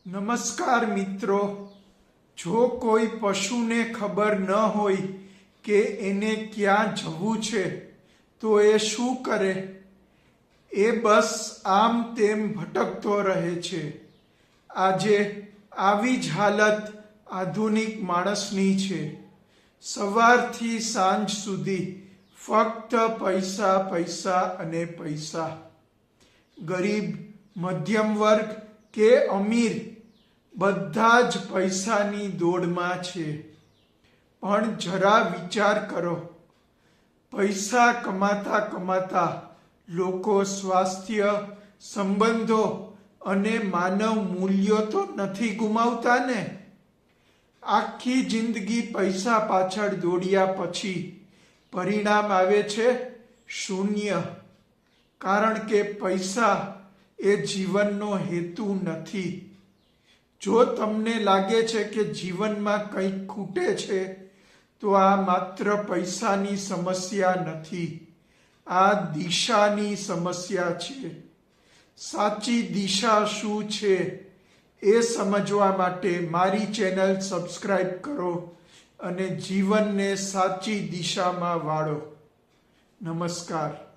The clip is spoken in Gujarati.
નમસ્કાર મિત્રો, જો કોઈ પશુને ખબર ન હોય કે એને ક્યાં જવું છે તો એ શું કરે? એ બસ આમ તેમ ભટકતો રહે છે. આજે આવી જ હાલત આધુનિક માણસની છે. સવારથી સાંજ સુધી ફક્ત પૈસા, પૈસા અને પૈસા. ગરીબ, મધ્યમ વર્ગ કે અમીર, બધા જ પૈસાની દોડમાં છે. પણ જરા વિચાર કરો, પૈસા કમાતા કમાતા લોકો સ્વાસ્થ્ય, સંબંધો અને માનવ મૂલ્યો તો નથી ગુમાવતા ને? આખી જિંદગી પૈસા પાછળ દોડ્યા પછી પરિણામ આવે છે શૂન્ય. કારણ કે પૈસા એ જીવનનો હેતુ નથી. જો તમને લાગે છે કે જીવનમાં કંઈક ખૂટે છે તો આ માત્ર પૈસાની સમસ્યા નથી, આ દિશાની સમસ્યા છે. સાચી દિશા શું છે એ સમજવા માટે મારી ચેનલ સબસ્ક્રાઇબ કરો અને જીવનને સાચી દિશામાં વાળો. નમસ્કાર.